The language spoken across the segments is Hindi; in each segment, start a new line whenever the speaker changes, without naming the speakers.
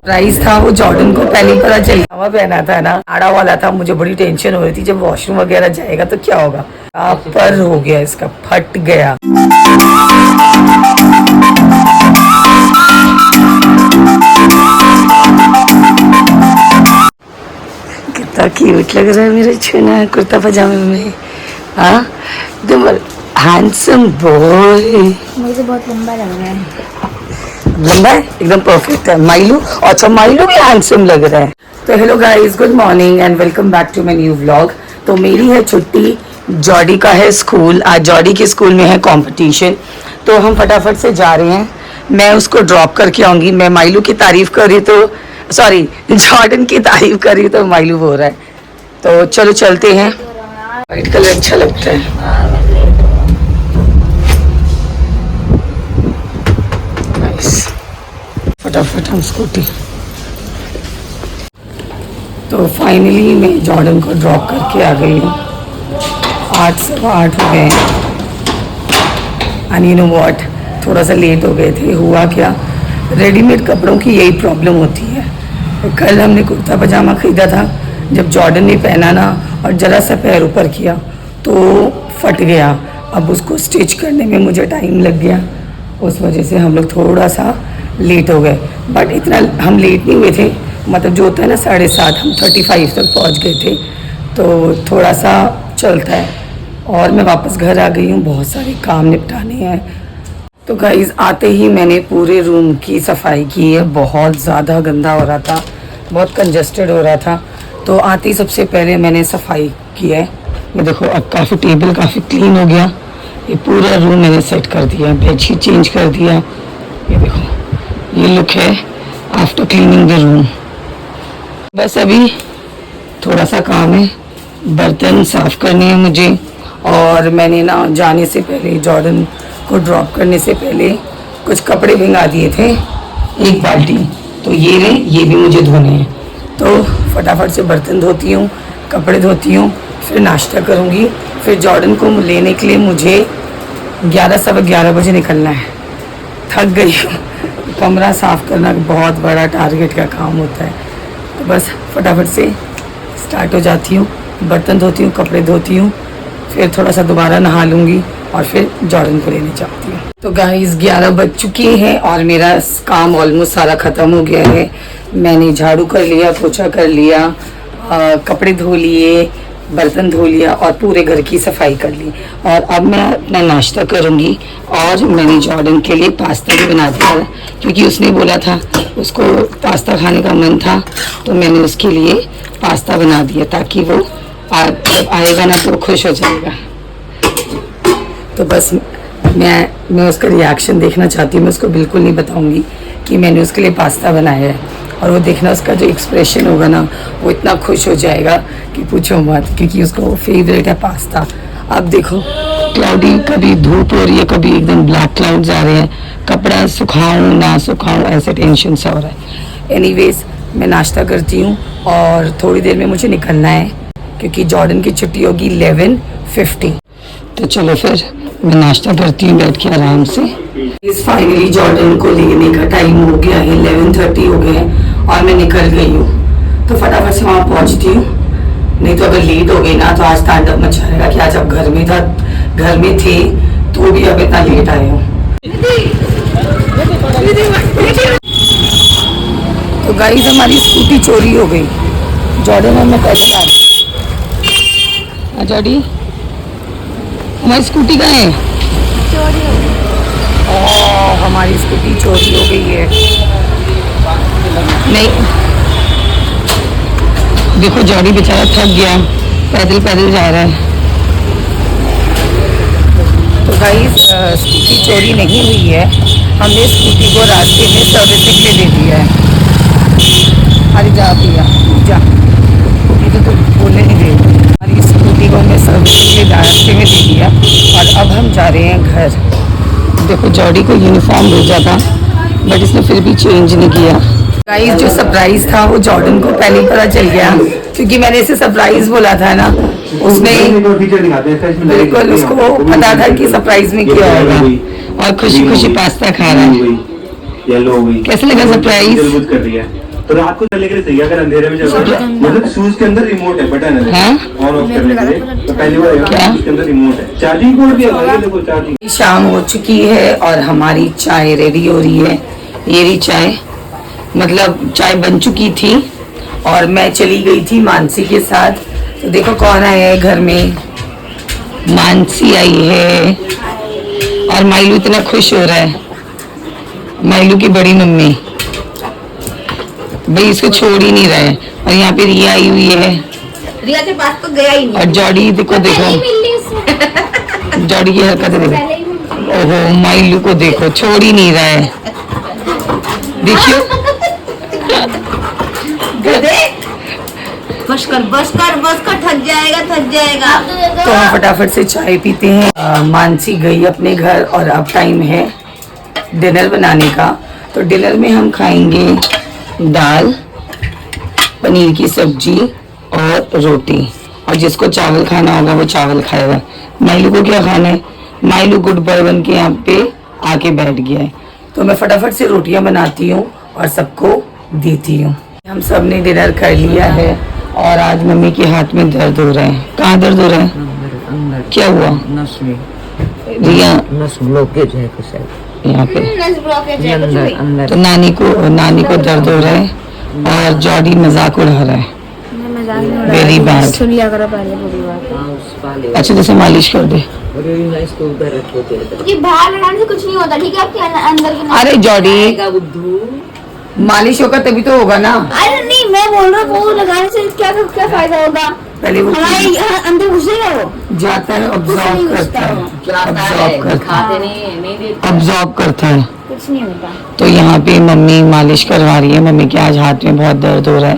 प्राइस था वो जॉर्डन को पहले ही पता चल गया पहना था ना, आड़ा वाला था। मुझे बड़ी टेंशन हो रही थी जब वॉशरूम वगैरह जाएगा तो क्या होगा। पर हो गया, इसका फट गया। कितना क्यूट लग रहा है मेरे छुना कुर्ता पजामे में। हाँ एकदम हैंडसम बॉय।
मुझे बहुत लंबा लग रहा है।
लंबा है, एकदम परफेक्ट है। माइलू, अच्छा माइलू भी हैंडसम लग रहा है। तो hello guys, good morning and welcome back to my new vlog. तो मेरी है छुट्टी, जॉडी का है स्कूल। आज जॉडी के स्कूल में है कंपटीशन, तो हम फटाफट से जा रहे हैं। मैं उसको ड्रॉप करके आऊँगी। मैं माइलू की तारीफ कर रही तो सॉरी जॉर्डन की तारीफ कर रही तो माइलू हो रहा है। तो चलो चलते हैं। वाइट कलर अच्छा लगता है। फटाफट हम स्कूटी। तो फाइनली मैं जॉर्डन को ड्रॉप करके आ गई हूँ। 8:15 हो गए एंड यू नो व्हाट, थोड़ा सा लेट हो गए थे। हुआ क्या, रेडीमेड कपड़ों की यही प्रॉब्लम होती है। कल हमने कुर्ता पजामा ख़रीदा था, जब जॉर्डन ने पहना ना और ज़रा सा पैर ऊपर किया तो फट गया। अब उसको स्टिच करने में मुझे टाइम लग गया, उस वजह से हम लोग थोड़ा सा लेट हो गए। बट इतना हम लेट नहीं हुए थे, मतलब जो होता है ना 7:30, हम 35 तक पहुंच गए थे। तो थोड़ा सा चलता है। और मैं वापस घर आ गई हूँ, बहुत सारे काम निपटाने हैं। तो गाइस आते ही मैंने पूरे रूम की सफाई की है। बहुत ज़्यादा गंदा हो रहा था, बहुत कंजस्टेड हो रहा था। तो आते ही सबसे पहले मैंने सफाई की है। ये देखो, अब काफ़ी टेबल काफ़ी क्लीन हो गया। ये पूरा रूम मैंने सेट कर दिया, बेडशीट चेंज कर दिया। ये देखो, ये लुक है आफ्टर क्लीनिंग द रूम। बस अभी थोड़ा सा काम है, बर्तन साफ़ करने हैं मुझे। और मैंने ना जाने से पहले, जॉर्डन को ड्रॉप करने से पहले कुछ कपड़े भिंगा दिए थे, 1 बाल्टी। तो ये रहे, ये भी मुझे धोने हैं। तो फटाफट से बर्तन धोती हूँ, कपड़े धोती हूँ, फिर नाश्ता करूँगी। फिर जॉर्डन को लेने के लिए मुझे 11:15 बजे निकलना है। थक गई हूँ। कमरा साफ़ करना बहुत बड़ा टारगेट का काम होता है। तो बस फटाफट से स्टार्ट हो जाती हूँ, बर्तन धोती हूँ, कपड़े धोती हूँ, फिर थोड़ा सा दोबारा नहा लूँगी और फिर जॉर्डन को लेने जाती हूँ। तो गाइस 11 बज चुके हैं और मेरा काम ऑलमोस्ट सारा ख़त्म हो गया है। मैंने झाड़ू कर लिया, पोछा कर लिया, कपड़े धो लिए, बर्तन धो लिया और पूरे घर की सफाई कर ली। और अब मैं अपना नाश्ता करूँगी। और मैंने जॉर्डन के लिए पास्ता भी बना दिया है, क्योंकि उसने बोला था उसको पास्ता खाने का मन था। तो मैंने उसके लिए पास्ता बना दिया ताकि वो जब आएगा ना तो खुश हो जाएगा। तो बस मैं उसका रिएक्शन देखना चाहती हूँ। मैं उसको बिल्कुल नहीं बताऊँगी कि मैंने उसके लिए पास्ता बनाया है। और वो देखना, उसका जो एक्सप्रेशन होगा ना, वो इतना खुश हो जाएगा कि पूछो मत, क्योंकि उसका वो फेवरेट है पास्ता। अब देखो, क्लाउडी, कभी धूप हो रही है, कभी एकदम ब्लैक क्लाउड्स आ रहे हैं। कपड़ा सुखाऊं ना सुखाऊं, ऐसे टेंशन सा हो रहा है। एनीवेज मैं नाश्ता करती हूँ और थोड़ी देर में मुझे निकलना है, क्योंकि जॉर्डन की छुट्टी होगी 11:50। तो चलो फिर मैं नाश्ता करती हूँ बैठ के आराम से। इस फाइनली जॉर्डन को लेने का टाइम हो गया है, 11:30 हो गए हैं और मैं निकल गई हूँ। तो फटाफट से वहाँ पहुँचती हूँ, नहीं तो अगर लेट हो गई ना तो आज तांडव मचा रहेगा कि आज अब घर में थे तो भी अब इतना लेट आए हो। तो गाइस हमारी स्कूटी चोरी हो गई। जॉर्डन और मैं कल आ रही। जॉडी, हमारी स्कूटी कहाँ है?
चोरी हो गई।
हमारी स्कूटी चोरी हो गई है। नहीं, देखो जॉडी बेचारा थक गया, पैदल पैदल जा रहा है। तो गाइस स्कूटी चोरी नहीं हुई है, हमने स्कूटी को रास्ते में सर्विसिंग में दे दिया है। अरे जा भैया जा, ये तो बोलने नहीं दे। हमारी स्कूटी को हमने सर्विसिंग के रास्ते में दे दिया और अब हम जा रहे हैं घर। देखो जॉडी को यूनिफॉर्म भेजा था, बट इसने फिर भी चेंज नहीं किया। गाइस जो सरप्राइज था वो जॉर्डन को पहले ही पता चल गया, क्योंकि मैंने इसे सरप्राइज बोला था ना। उसने बिल्कुल, उसको पता था कि सरप्राइज में क्या होगा और खुशी खुशी पास्ता खा रहा है। कैसे लगा सरप्राइज?
तो रात को चलने के लिए सही है, अगर अंधेरे में चल रहे हैं मतलब शूज के अंदर रिमोट है, बटन है ऑन ऑफ करने के लिए। तो पहली बार शूज के अंदर रिमोट है, चार्जिंग पोर्ट भी है, देखो चार्जिंग।
शाम हो चुकी है और हमारी चाय रेडी हो रही है। ये रही चाय, मतलब चाय बन चुकी थी और मैं चली गई थी मानसी के साथ। तो देखो कौन आया है घर में, मानसी आई है और माइलू इतना खुश हो रहा है, माइलू की बड़ी मम्मी भाई इसको छोड़ ही नहीं रहे। और यहाँ पे रिया आई हुई है,
रिया के पास तो गया ही नहीं।
और जॉडी देखो देखो जॉडी की हरकतें देखो, ओहो माइलू को देखो छोड़ ही नहीं रहा है, देखियो
बस कर थक जाएगा।
तो हम फटाफट से चाय पीते हैं। मानसी गई अपने घर और अब टाइम है डिनर बनाने का। तो डिनर में हम खाएंगे दाल, पनीर की सब्जी और रोटी, और जिसको चावल खाना होगा वो चावल खाएगा। माइलू को क्या खाना है, माइलू गुड बॉय बन के यहाँ पे आके बैठ गया है। तो मैं फटाफट से रोटियां बनाती हूँ और सबको देती हूँ। हम सब ने डिनर कर लिया है और आज मम्मी के हाथ में दर्द हो रहा है। कहाँ दर्द हो रहा है, क्या हुआ?
नस में
रिया
नस ब्लॉकेज है कुछ है
यहाँ पे,
अंदर अंदर।
तो नानी को दर्द हो रहा है और जॉडी मजाक उड़ा रहा है। Very bad.
सुन लिया करो पहले पूरी बात।
हाँ उस वाले
अच्छा जैसे मालिश कर दे।
और ये इसको उधर रखो दे दो।
ये बाहर लगाने से कुछ नहीं होता, ठीक है? आपके अंदर की
अरे जॉडी
आएगा बुद्धू।
मालिश होगा तभी तो होगा ना।
अरे नहीं, मैं बोल रहा हूँ वो लगाने से क्या फायदा होगा?
पहले वो
हमारे यहाँ अंदर घुसेगा वो।
जाता है, ऑब्जॉर्व करता है,
जाता है,
ऑब्जॉर्व करता
खाते
है,
नहीं देते।
ऑब्जॉर्व करता है।
कुछ नहीं होता।
तो यहाँ पे मम्मी मालिश करवा रही है। मम्मी के आज हाथ में बहुत दर्द हो रहा है।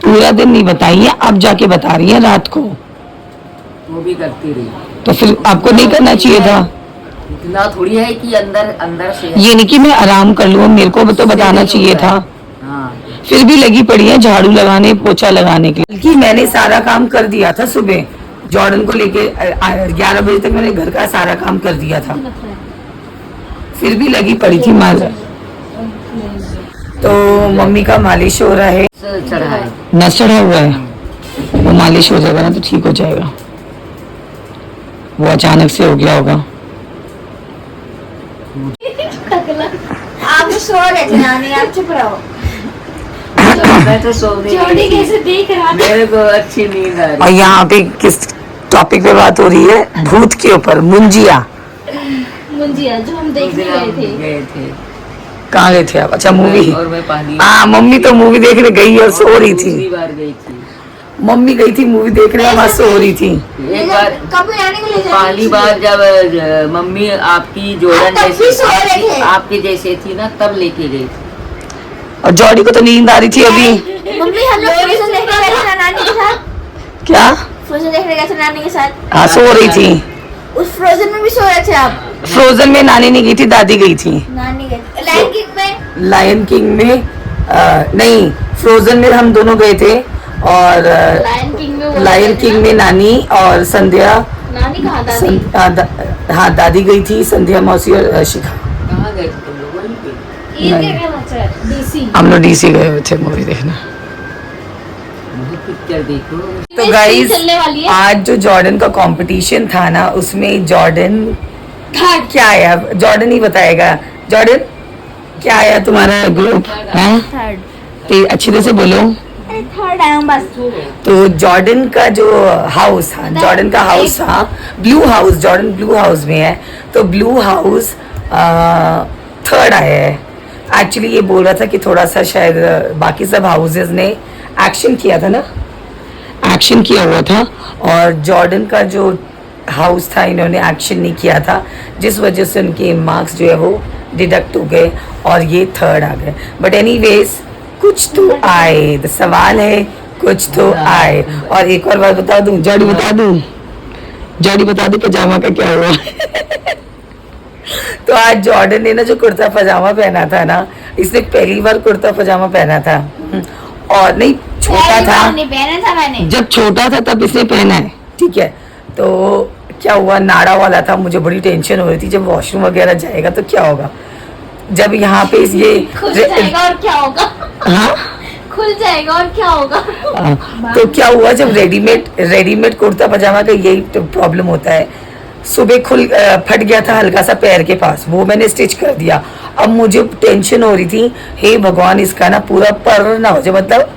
पूरा दिन नहीं बताई है, अब जाके बता रही है रात को।
वो भी करती रही।
तो फिर आपको नहीं करना चाहिए था।
इतना थोड़ी है कि अंदर से
ये नहीं कि मैं आराम कर लूँ, मेरे को तो बताना चाहिए था।
हाँ
फिर भी लगी पड़ी है झाड़ू लगाने, पोछा लगाने के लिए। कि मैंने सारा काम कर दिया था सुबह, जॉर्डन को लेके 11 बजे तक मैंने घर का सारा काम कर दिया था, फिर भी लगी पड़ी थी मार। तो मम्मी का मालिश हो रहा है,
चढ़ा है।
नस चढ़ा हुआ है, वो मालिश हो जाएगा ना तो ठीक हो जाएगा। वो अचानक से हो गया होगा।
आप सो रहे थे नानी, आप चुप रहो।
मैं तो सो
जोड़ी
नहीं
कैसे देख रहा था?
मेरे को अच्छी नींद आ
और
रही।
यहाँ पे किस टॉपिक पे बात हो रही है, भूत के ऊपर। मुंजिया
मुंजिया जो हम देखने गए थे।
कहाँ गए थे आप? अच्छा मूवी।
और मैं पहली
हाँ मम्मी तो मूवी देखने गई और सो रही
दूसरी
थी।
बार गई थी।
मम्मी गई थी मूवी देखने, वहाँ सो रही थी।
एक बार
कभी आने को ले जाएंगे।
पहली बार जब मम्मी आपकी जोड़न
तब भी सो रहे थे।
आपके जैसे थी ना, तब लेके गई थी।
और जॉडी को तो नींद आ रही थी अभी।
मम्मी हम लोग फ्रोजन देखने गए थे ना नानी के साथ।
क्या?
फ्रोजन देखने गए थे नानी के साथ।
हाँ सो रही थी।
उस फ्रोजन में भी सो रहे थे आप?
फ्रोजन में नानी नहीं गई थी, दादी गई थी।
नानी गए लायन किंग में।
लायन किंग में नहीं, फ्रोजन में हम दोनों गए थे। और लायन किंग में नानी और संध्या,
नानी कहाँ दादी?
हाँ दादी गई थी, संध्या मौसी और शिखा।
कहाँ गए थे तुम लोग? वहीं पे।
ये क्या कहना है? डीसी।
हम लोग डीसी गए हुए थे मूवी देखने।
मुझे पिक्चर देखो।
तो गाइस
चलने वाली है।
आज जो जॉर्डन का कंपटीशन था ना, उसमें जॉर्डन थर्ड क्या आया, जॉर्डन ही बताएगा। जॉर्डन क्या आया तुम्हारा ग्रुप है?
थर्ड।
तो अच्छी तरह से बोलो।
अरे थर्ड आया हूँ बस।
तो जॉर्डन का जो हाउस था, जॉर्डन का हाउस था blue house, Jordan blue house में है। तो ब्लू हाउस थर्ड आया है। एक्चुअली ये बोल रहा था कि थोड़ा सा शायद बाकी सब हाउसेस ने एक्शन किया था ना, एक्शन किया हुआ था, और जॉर्डन का जो हाउस था इन्होंने एक्शन नहीं किया था, जिस वजह से उनके मार्क्स जो है वो डिडक्ट हो गए और ये थर्ड आ गए। बट एनीवेज कुछ तो आए, तो सवाल है कुछ तो आए। और एक और बात बता दूं, जॉडी बता दूं, जॉडी बता दूं पजामा का क्या हुआ। तो आज जॉर्डन ने ना जो कुर्ता पजामा पहना था ना, इसने पहली बार कुर्ता पजामा पहना था। और नहीं छोटा था,
नहीं पहना था मैंने।
जब छोटा था तब इसने पहना है, ठीक है। तो क्या हुआ, नाड़ा वाला था, मुझे बड़ी टेंशन हो रही थी जब वॉशरूम वगैरह जाएगा तो क्या होगा। जब यहाँ पे ये
खुश जाएगा और क्या होगा?
हाँ
खुल जाएगा और क्या होगा।
तो क्या हुआ, जब रेडीमेड कुर्ता पजामा का यही तो प्रॉब्लम होता है, सुबह फट गया था हल्का सा पैर के पास, वो मैंने स्टिच कर दिया। अब मुझे टेंशन हो रही थी, हे भगवान इसका ना पूरा पर ना हो जाए, मतलब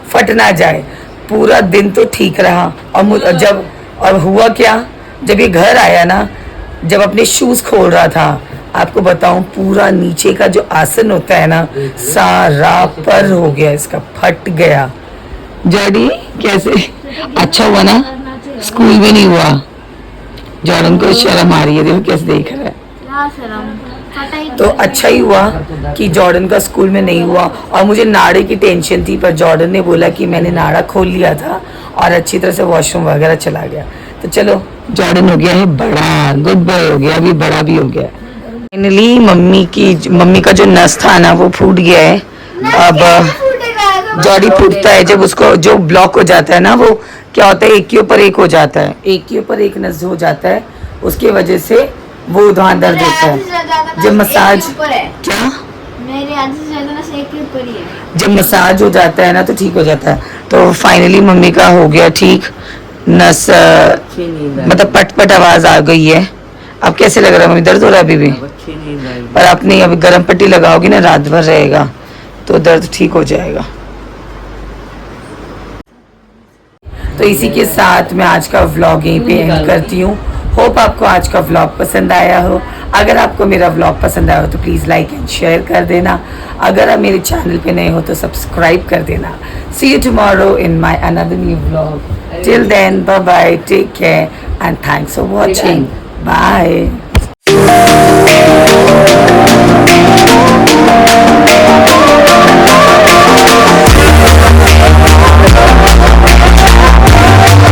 फट ना जाए। पूरा दिन तो ठीक रहा, और हुआ क्या, जब ये घर आया ना, जब अपने शूज खोल रहा था, आपको बताऊं पूरा नीचे का जो आसन होता है ना, सारा पर हो गया इसका, फट गया। जॉडी कैसे, अच्छा हुआ ना स्कूल में नहीं हुआ। जॉर्डन को शर्म आ रही है, देखो कैसे देख रहा है। तो अच्छा ही हुआ कि जॉर्डन का स्कूल में नहीं हुआ, और मुझे नाड़े की टेंशन थी, पर जॉर्डन ने बोला कि मैंने नाड़ा खोल लिया था और अच्छी तरह से वॉशरूम वगैरह चला गया। तो चलो जॉर्डन हो गया है बड़ा, गुड बॉय हो गया, अभी बड़ा भी हो गया। फाइनली मम्मी का जो नस था ना वो फूट गया है। अब जॉडी फूटता है जब उसको जो ब्लॉक हो जाता है ना, वो क्या होता है, एक के ऊपर एक हो जाता है, एक के ऊपर एक नस हो जाता है, उसकी वजह से वो वहाँ दर्द होता है। जब मसाज, क्या
मेरे आधे से ज्यादा नस एक के ऊपर ही है।
जब मसाज हो जाता है ना तो ठीक हो जाता है। तो फाइनली मम्मी का हो गया ठीक, नस
अच्छी नींद आई।
मतलब पट आवाज आ गई है। अब कैसे लग रहा है मम्मी, दर्द हो रहा है अभी भी?
अच्छी नींद आई।
पर आप नहीं, अभी गर्म पट्टी लगाओगी ना, रात भर रहेगा तो दर्द ठीक हो जाएगा। तो इसी के साथ मैं आज का व्लॉग यहीं पे एंड करती हूँ। होप आपको आज का व्लॉग पसंद आया हो। अगर आपको मेरा व्लॉग पसंद आया हो तो प्लीज़ लाइक एंड शेयर कर देना। अगर आप मेरे चैनल पे नए हो तो सब्सक्राइब कर देना। See you tomorrow in my another new vlog. Till then bye bye, take care and thanks for watching. Bye.